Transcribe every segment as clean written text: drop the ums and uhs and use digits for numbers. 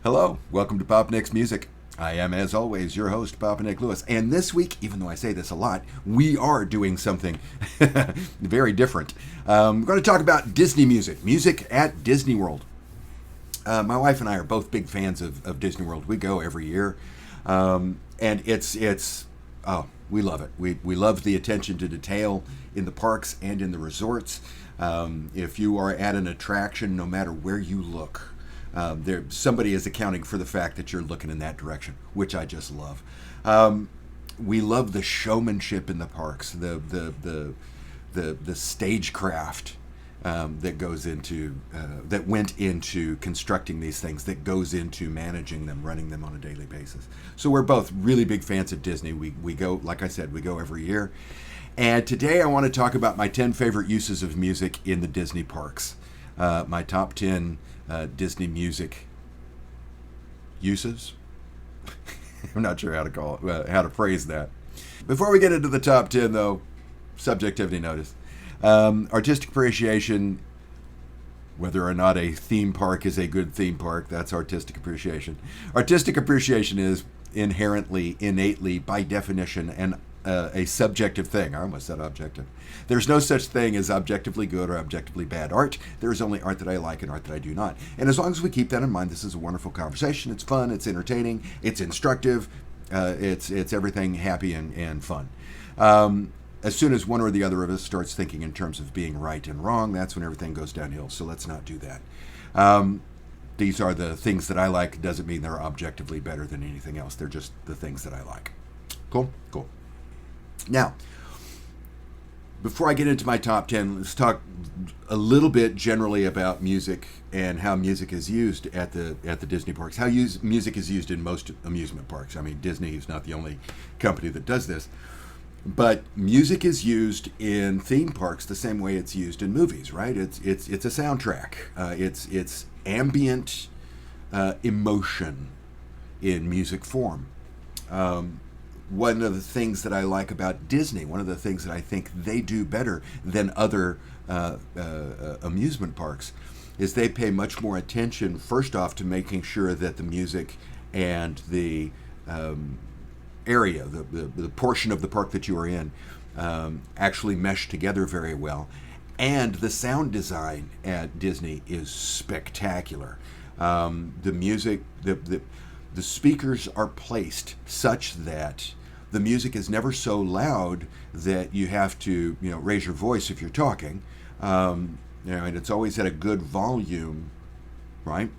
Hello, welcome to Pop Nick's Music. I am, as always, your host, Papa Nick Lewis. And this week, even though I say this a lot, we are doing something very different. We're going to talk about Disney music at Disney World. My wife and I are both big fans of Disney World. We go every year, and we love it. We love the attention to detail in the parks and in the resorts. If you are at an attraction, no matter where you look, somebody is accounting for the fact that you're looking in that direction, which I just love. We love the showmanship in the parks, the stagecraft that goes into that went into constructing these things, that goes into managing them, running them on a daily basis. So we're both really big fans of Disney. We go, like I said, we go every year. And today I want to talk about my 10 favorite uses of music in the Disney parks. My top 10 Disney music uses. I'm not sure how to phrase that. Before we get into the top 10, though, subjectivity notice. Artistic appreciation, whether or not a theme park is a good theme park, that's artistic appreciation. Artistic appreciation is inherently, innately, by definition, a subjective thing. I almost said objective. There's no such thing as objectively good or objectively bad art. There is only art that I like and art that I do not. And as long as we keep that in mind, this is a wonderful conversation. It's fun, it's entertaining, it's instructive, it's everything happy and fun. As soon as one or the other of us starts thinking in terms of being right and wrong, that's when everything goes downhill. So let's not do that. These are the things that I like. Doesn't mean they're objectively better than anything else. They're just the things that I like. Cool? Cool. Now, before I get into my top 10, let's talk a little bit generally about music and how music is used at the Disney parks. How music is used in most amusement parks. I mean, Disney is not the only company that does this. But music is used in theme parks the same way it's used in movies, right? It's a soundtrack. It's ambient emotion in music form. One of the things that I like about Disney, one of the things that I think they do better than other amusement parks, is they pay much more attention, first off, to making sure that the music and the area, the portion of the park that you are in, actually mesh together very well. And the sound design at Disney is spectacular. The music, the speakers are placed such that the music is never so loud that you have to, raise your voice if you're talking. And it's always at a good volume, right?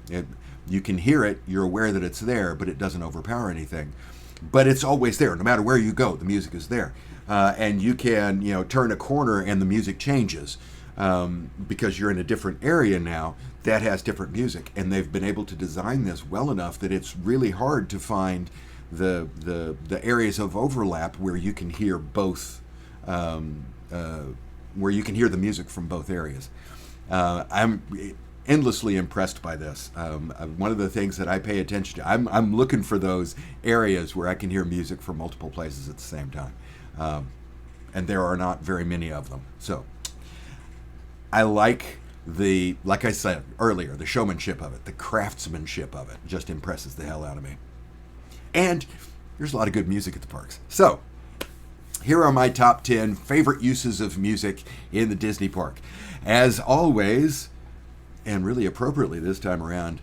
You can hear it, you're aware that it's there, but it doesn't overpower anything. But it's always there. No matter where you go, the music is there. And you can, turn a corner and the music changes because you're in a different area now that has different music. And they've been able to design this well enough that it's really hard to find the areas of overlap where you can hear both, where you can hear the music from both areas. I'm endlessly impressed by this. One of the things that I pay attention to, I'm looking for those areas where I can hear music from multiple places at the same time. And there are not very many of them. So I like like I said earlier, the showmanship of it, the craftsmanship of it just impresses the hell out of me. And there's a lot of good music at the parks. So here are my top 10 favorite uses of music in the Disney park. As always, and really appropriately this time around,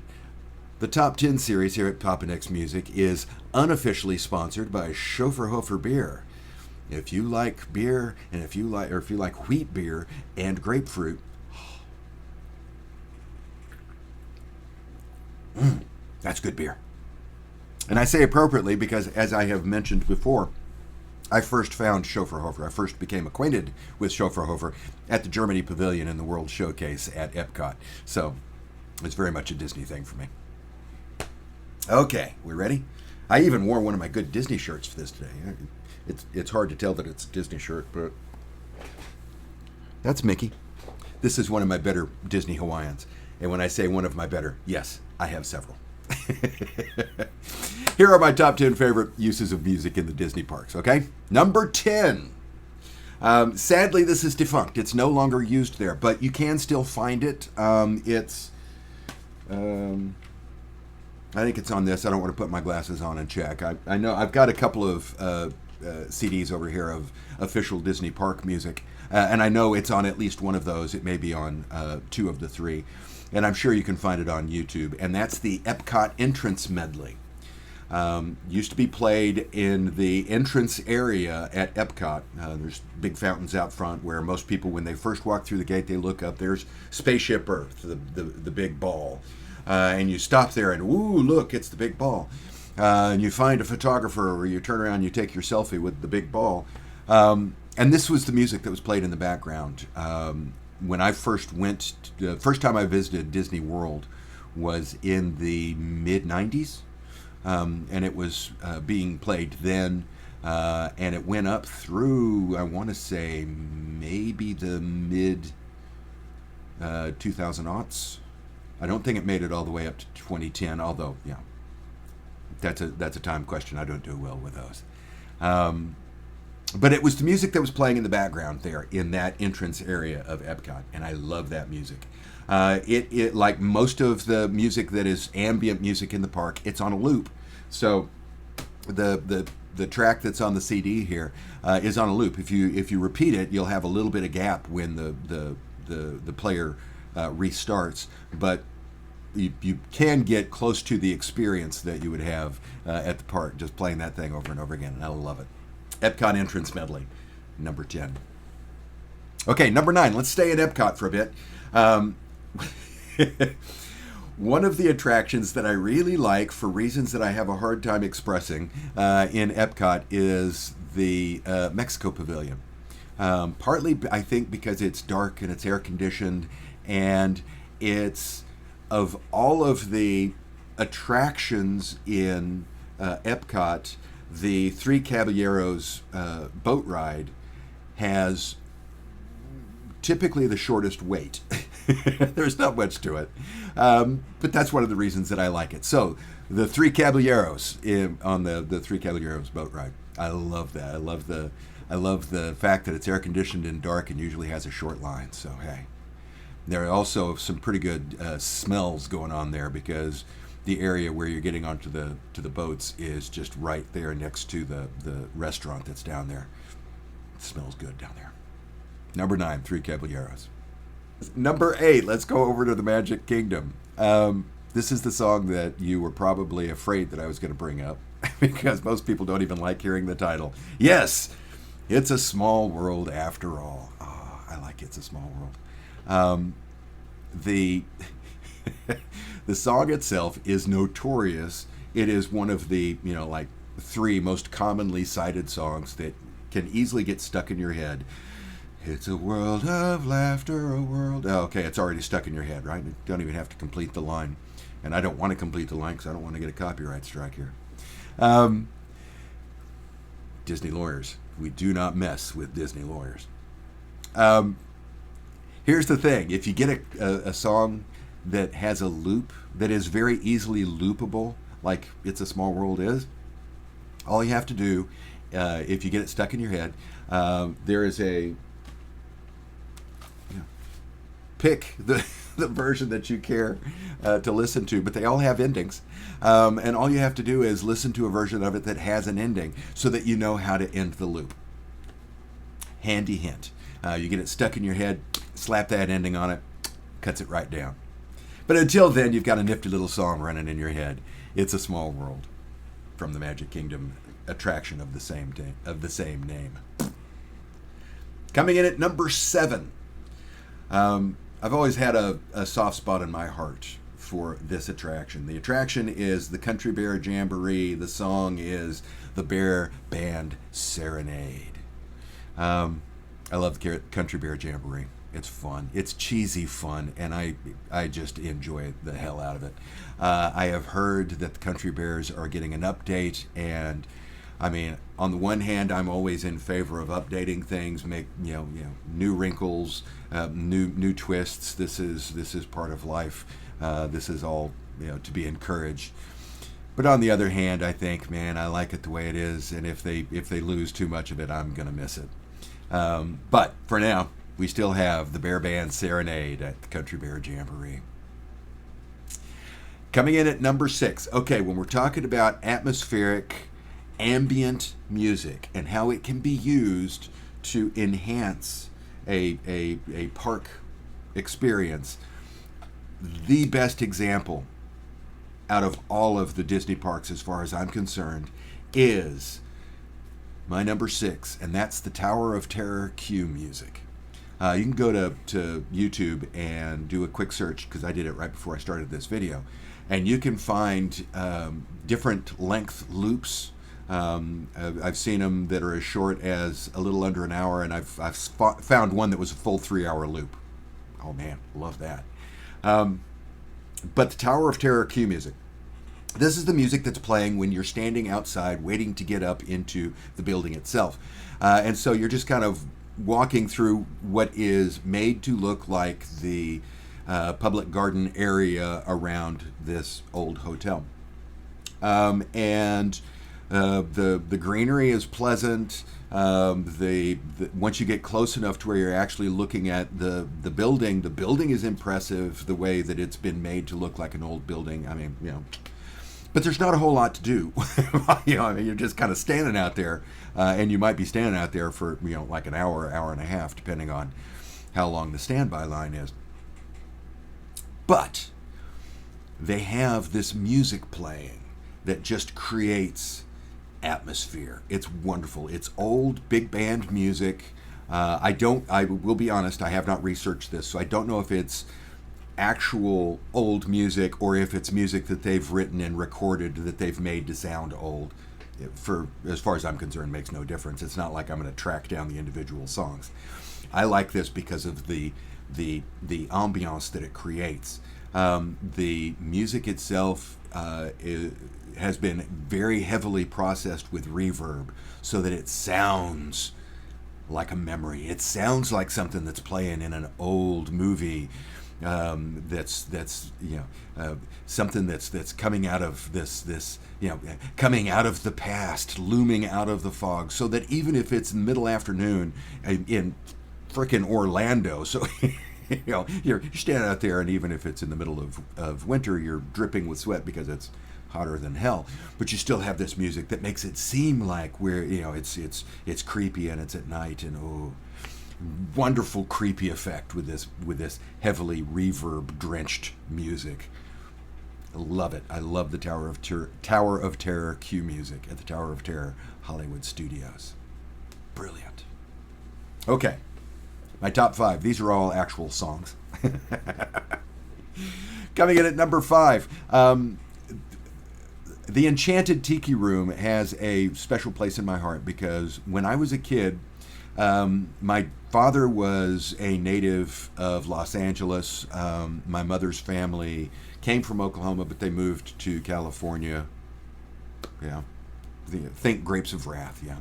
the Top 10 series here at Papa Nick's Music is unofficially sponsored by Schoefferhofer Beer. If you like beer, and if you like wheat beer and grapefruit, that's good beer. And I say appropriately because, as I have mentioned before, I first found Schoefferhofer. I first became acquainted with Schoefferhofer at the Germany Pavilion in the World Showcase at Epcot. So it's very much a Disney thing for me. Okay, we ready? I even wore one of my good Disney shirts for this today. It's hard to tell that it's a Disney shirt, but that's Mickey. This is one of my better Disney Hawaiians. And when I say one of my better, yes, I have several. Here are my top 10 favorite uses of music in the Disney parks, okay? Number 10. Sadly, this is defunct. It's no longer used there, but you can still find it. It's I think it's on this. I don't want to put my glasses on and check. I know I've got a couple of CDs over here of official Disney Park music, and I know it's on at least one of those. It may be on two of the three, and I'm sure you can find it on YouTube. And that's the Epcot entrance medley. Used to be played in the entrance area at Epcot. There's big fountains out front where most people, when they first walk through the gate, they look up. There's Spaceship Earth, the big ball. And you stop there and, ooh, look, it's the big ball. And you find a photographer, or you turn around and you take your selfie with the big ball. And this was the music that was played in the background. When I first went, the first time I visited Disney World was in the mid-90s. And it was being played then. And it went up through, I want to say, maybe the mid 2000-aughts. I don't think it made it all the way up to 2010, although, yeah, that's a time question. I don't do well with those. But it was the music that was playing in the background there in that entrance area of Epcot, and I love that music. It like most of the music that is ambient music in the park, it's on a loop. So the track that's on the CD here is on a loop. If you repeat it, you'll have a little bit of gap when the player restarts, but you can get close to the experience that you would have at the park just playing that thing over and over again, and I love it. Epcot entrance medley, number 10. Okay, number 9. Let's stay in Epcot for a bit. One of the attractions that I really like, for reasons that I have a hard time expressing, in Epcot is the Mexico Pavilion. Partly, I think, because it's dark and it's air conditioned, and it's, of all of the attractions in Epcot, the Three Caballeros boat ride has typically the shortest wait. There's not much to it, but that's one of the reasons that I like it. So the Three Caballeros on the Three Caballeros boat ride, I love that. I love the fact that it's air conditioned and dark and usually has a short line. So hey, there are also some pretty good smells going on there, because the area where you're getting onto the boats is just right there next to the restaurant that's down there. It smells good down there. Number 9, Three Caballeros. Number 8, let's go over to the Magic Kingdom. This is the song that you were probably afraid that I was going to bring up, because most people don't even like hearing the title. Yes, It's a Small World After All. Oh, I like It's a Small World. The song itself is notorious. It is one of the, like 3 most commonly cited songs that can easily get stuck in your head. It's a world of laughter, a world... Oh, okay, it's already stuck in your head, right? You don't even have to complete the line. And I don't want to complete the line because I don't want to get a copyright strike here. Disney lawyers. We do not mess with Disney lawyers. Here's the thing. If you get a song that has a loop that is very easily loopable, like It's a Small World is, all you have to do, if you get it stuck in your head, there is a... pick the version that you care to listen to, but they all have endings. And all you have to do is listen to a version of it that has an ending so that you know how to end the loop. Handy hint. You get it stuck in your head, slap that ending on it, cuts it right down. But until then, you've got a nifty little song running in your head. It's a Small World, from the Magic Kingdom attraction of the same name. Coming in at number 7. I've always had a soft spot in my heart for this attraction. The attraction is the Country Bear Jamboree. The song is the Bear Band Serenade. I love the Country Bear Jamboree. It's fun. It's cheesy fun, and I just enjoy the hell out of it. I have heard that the Country Bears are getting an update, and I mean, on the one hand, I'm always in favor of updating things, make new wrinkles, new twists. This is part of life. This is all to be encouraged. But on the other hand, I think, man, I like it the way it is, and if they lose too much of it, I'm gonna miss it. But for now, we still have the Bear Band Serenade at the Country Bear Jamboree. Coming in at number 6. Okay, when we're talking about atmospheric ambient music and how it can be used to enhance a park experience, the best example out of all of the Disney parks, as far as I'm concerned, is my number 6, and that's the Tower of Terror cue music. You can go to YouTube and do a quick search, because I did it right before I started this video, and you can find different length loops. I've seen them that are as short as a little under an hour, and I've found one that was a full 3-hour loop. Oh man, love that. But the Tower of Terror cue music. This is the music that's playing when you're standing outside waiting to get up into the building itself. And so you're just kind of walking through what is made to look like the public garden area around this old hotel. And the greenery is pleasant. Once you get close enough to where you're actually looking at the building is impressive, the way that it's been made to look like an old building. I mean, but there's not a whole lot to do. I mean, you're just kind of standing out there, and you might be standing out there for like an hour and a half, depending on how long the standby line is. But they have this music playing that just creates atmosphere. It's wonderful. It's old big band music. I will be honest, I have not researched this, so I don't know if it's actual old music or if it's music that they've written and recorded that they've made to sound old. For as far as I'm concerned, makes no difference. It's not like I'm going to track down the individual songs. I like this because of the ambiance that it creates. The music itself has been very heavily processed with reverb so that it sounds like a memory. It sounds like something that's playing in an old movie. That's something that's coming out of this coming out of the past, looming out of the fog, so that even if it's middle afternoon in frickin' Orlando, so you're standing out there, and even if it's in the middle of winter, you're dripping with sweat because it's hotter than hell, but you still have this music that makes it seem like it's creepy and it's at night, and wonderful creepy effect with this heavily reverb drenched music. I love it. I love the Tower of Terror cue music at the Tower of Terror Hollywood Studios. Brilliant. Okay, my top 5. These are all actual songs. Coming in at number 5. The Enchanted Tiki Room has a special place in my heart because when I was a kid, my father was a native of Los Angeles. My mother's family came from Oklahoma, but they moved to California. Yeah. Think Grapes of Wrath, yeah.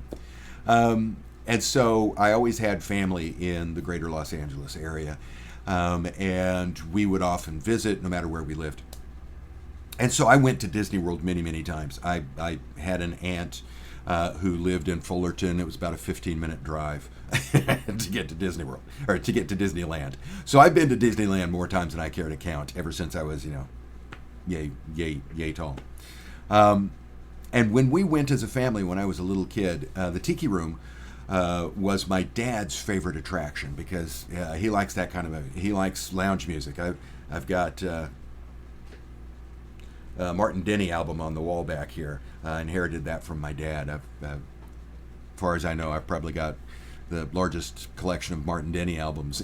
And so I always had family in the greater Los Angeles area. And we would often visit no matter where we lived. And so I went to Disney World many, many times. I had an aunt who lived in Fullerton. It was about a 15-minute drive to get to Disney World, or to get to Disneyland. So I've been to Disneyland more times than I care to count ever since I was, yay tall. And when we went as a family, when I was a little kid, the Tiki Room was my dad's favorite attraction because he likes that kind of he likes lounge music. I've got Martin Denny album on the wall back here. Inherited that from my dad. As far as I know, I've probably got the largest collection of Martin Denny albums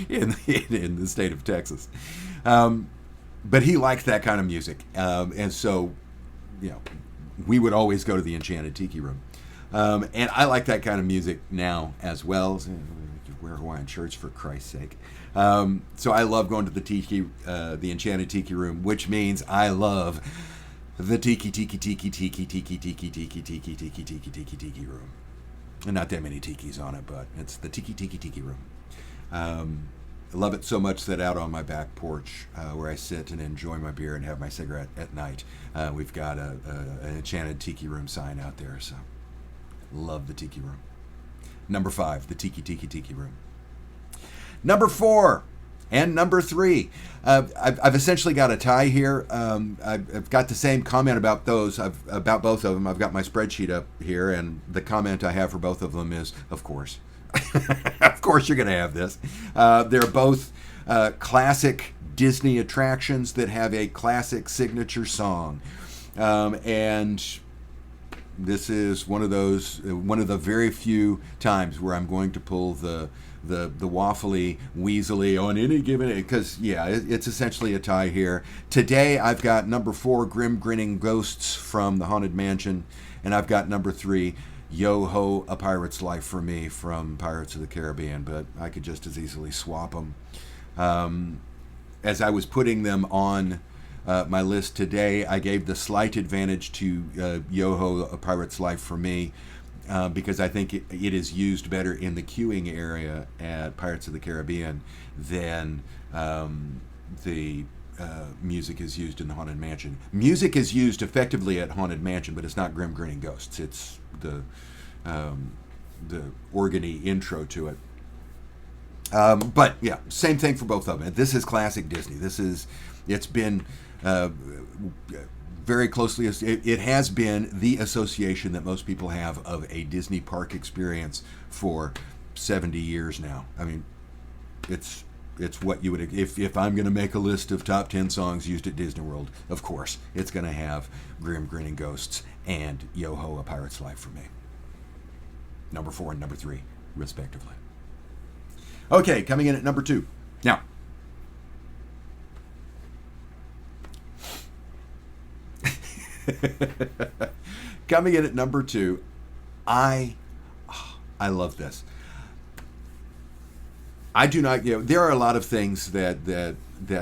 in the state of Texas. But he liked that kind of music, and so we would always go to the Enchanted Tiki Room. And I like that kind of music now as well. Wear Hawaiian shirts, for Christ's sake. So I love going to the Enchanted Tiki Room, which means I love the tiki room. And not that many tikis on it, but it's the tiki room. I love it so much that out on my back porch, where I sit and enjoy my beer and have my cigarette at night, we've got an Enchanted Tiki Room sign out there. So love the Tiki Room. Number 5, the Tiki Room. Number 4, And number three, I've essentially got a tie here. I've got the same comment about those, about both of them. I've got my spreadsheet up here, and the comment I have for both of them is, of course. Of course you're going to have this. They're both classic Disney attractions that have a classic signature song. And this is one of the very few times where I'm going to pull the waffly, weaselly on any given, because yeah, it's essentially a tie here. Today I've got number 4, Grim Grinning Ghosts from the Haunted Mansion, and I've got number 3, Yo Ho, A Pirate's Life for Me from Pirates of the Caribbean, but I could just as easily swap them. As I was putting them on my list today, I gave the slight advantage to Yo Ho, A Pirate's Life for Me, because I think it is used better in the queuing area at Pirates of the Caribbean than the music is used in the Haunted Mansion. Music is used effectively at Haunted Mansion, but it's not Grim Grinning Ghosts. It's the organy intro to it. But yeah, same thing for both of them. This is classic Disney. It's been very closely, it has been the association that most people have of a Disney park experience for 70 years now. I mean, it's what you would, if I'm going to make a list of top 10 songs used at Disney World, of course, it's going to have Grim Grinning Ghosts and Yo Ho, A Pirate's Life for Me. Number 4 and number 3, respectively. Okay, coming in at number 2. Now, coming in at number 2, I love this. I do not, there are a lot of things that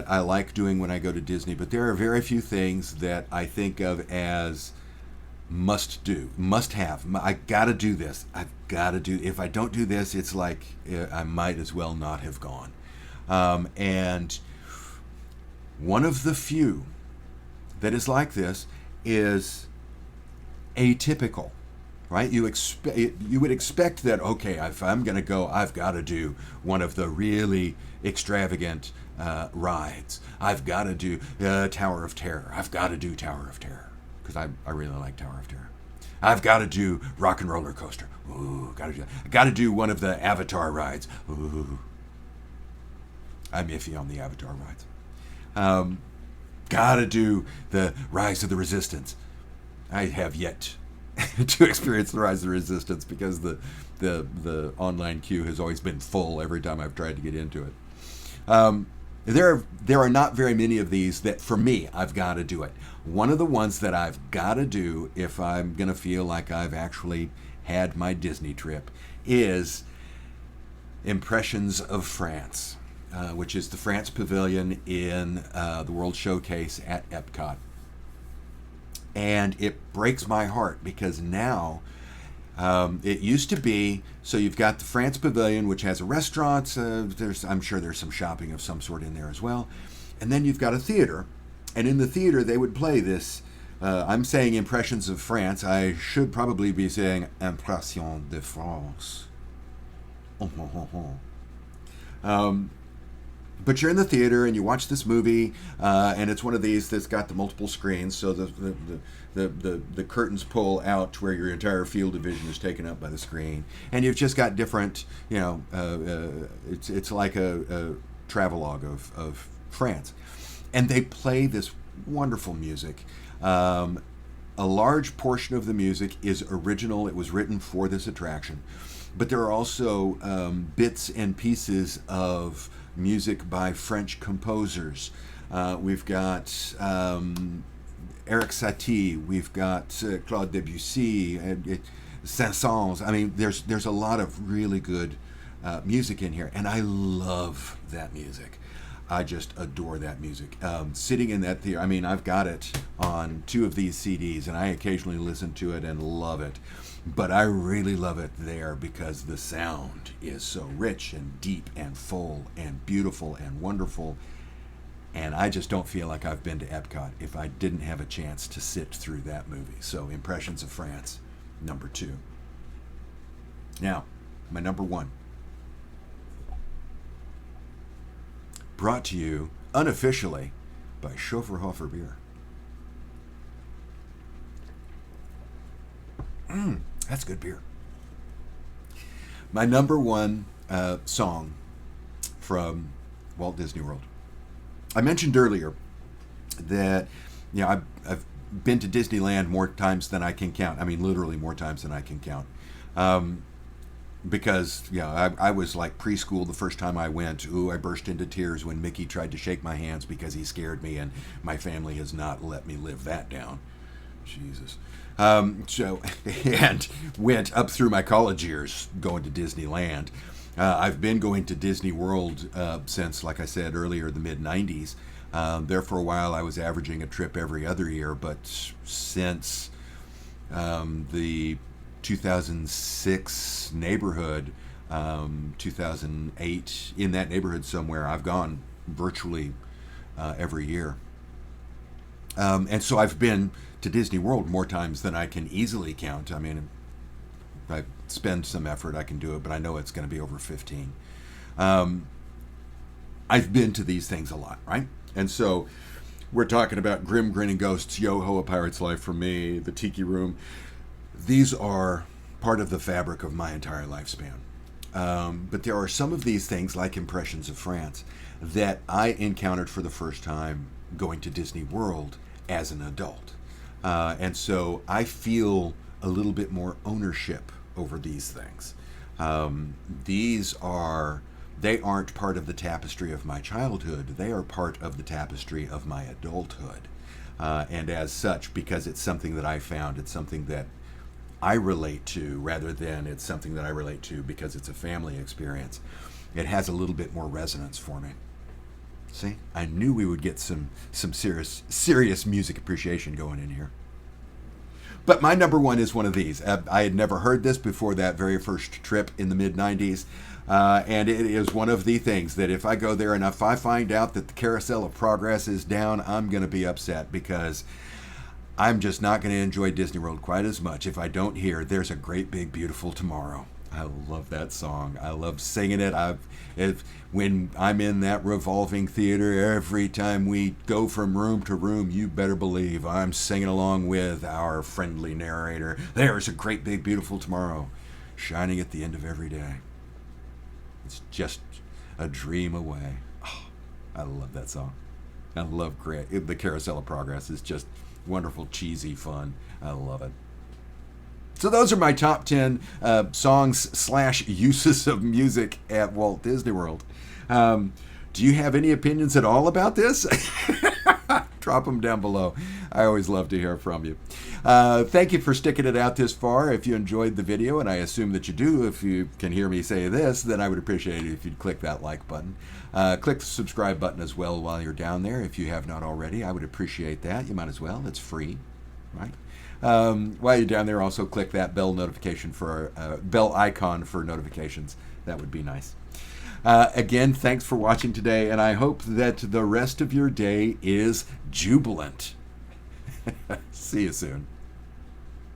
I like doing when I go to Disney, but there are very few things that I think of as must do, must have. I gotta do this. I've gotta do. If I don't do this, it's like I might as well not have gone. And one of the few that is like this is atypical, right? You would expect that, okay, if I'm going to go, I've got to do one of the really extravagant rides. I've got to do Tower of Terror. I've got to do Tower of Terror because I really like Tower of Terror. I've got to do Rock and Roller Coaster. Ooh, got to do that. I got to do one of the Avatar rides. Ooh, I'm iffy on the Avatar rides. Gotta do the Rise of the Resistance. I have yet to experience the Rise of the Resistance because the online queue has always been full every time I've tried to get into it. There are not very many of these that, for me, I've got to do it. One of the ones that I've got to do if I'm going to feel like I've actually had my Disney trip is Impressions of France. Which is the France Pavilion in the World Showcase at Epcot. And it breaks my heart because now it used to be, so you've got the France Pavilion, which has a restaurant. I'm sure there's some shopping of some sort in there as well. And then you've got a theater. And in the theater, they would play this. I'm saying Impressions of France. I should probably be saying Impressions de France. But you're in the theater and you watch this movie, and it's one of these that's got the multiple screens, so the curtains pull out to where your entire field of vision is taken up by the screen, and you've just got different, it's like a travelogue of France, and they play this wonderful music. A large portion of the music is original. It was written for this attraction, but there are also bits and pieces of music by French composers. We've got Eric Satie, we've got Claude Debussy, Saint-Saëns. I mean, there's a lot of really good music in here, and I love that music. I just adore that music. Sitting in that theater, I mean, I've got it on 2 of these CDs, and I occasionally listen to it and love it. But I really love it there because the sound is so rich and deep and full and beautiful and wonderful. And I just don't feel like I've been to Epcot if I didn't have a chance to sit through that movie. So Impressions of France, number 2. Now, my number 1. brought to you unofficially by Schoferhofer Beer. That's good beer. My number one song from Walt Disney World. I mentioned earlier that I've been to Disneyland more times than I can count. I mean, literally more times than I can count. Because I was like preschool the first time I went. I burst into tears when Mickey tried to shake my hands because he scared me, and my family has not let me live that down. Jesus. And went up through my college years going to Disneyland. I've been going to Disney World since, like I said earlier, the mid-'90s. There for a while I was averaging a trip every other year, but since the 2006 neighborhood, 2008, in that neighborhood somewhere, I've gone virtually every year. And so I've been to Disney World more times than I can easily count. I mean, if I spend some effort, I can do it, but I know it's going to be over 15. I've been to these things a lot, right? And so we're talking about Grim Grinning Ghosts, Yo-Ho, A Pirate's Life for Me, the Tiki Room. These are part of the fabric of my entire lifespan. But there are some of these things, like Impressions of France, that I encountered for the first time going to Disney World as an adult. And so I feel a little bit more ownership over these things. They aren't part of the tapestry of my childhood. They are part of the tapestry of my adulthood. And as such, because it's something that I found, it's something that I relate to rather than it's something that I relate to because it's a family experience, it has a little bit more resonance for me. See, I knew we would get some serious music appreciation going in here. But my number one is one of these. I had never heard this before that very first trip in the mid-'90s. And it is one of the things that if I go there and if I find out that the Carousel of Progress is down, I'm going to be upset, because I'm just not going to enjoy Disney World quite as much if I don't hear There's a Great Big Beautiful Tomorrow. I love that song. I love singing it. When I'm in that revolving theater, every time we go from room to room, you better believe I'm singing along with our friendly narrator. There's a great big beautiful tomorrow, shining at the end of every day. It's just a dream away. Oh, I love that song. I love the Carousel of Progress. It's just wonderful, cheesy fun. I love it. So those are my top 10 songs/uses of music at Walt Disney World. Do you have any opinions at all about this? Drop them down below. I always love to hear from you. Thank you for sticking it out this far. If you enjoyed the video, and I assume that you do, if you can hear me say this, then I would appreciate it if you'd click that like button. Click the subscribe button as well while you're down there. If you have not already, I would appreciate that. You might as well. It's free, right? While you're down there, also click that bell icon for notifications. That would be nice. Again, thanks for watching today, and I hope that the rest of your day is jubilant. See you soon.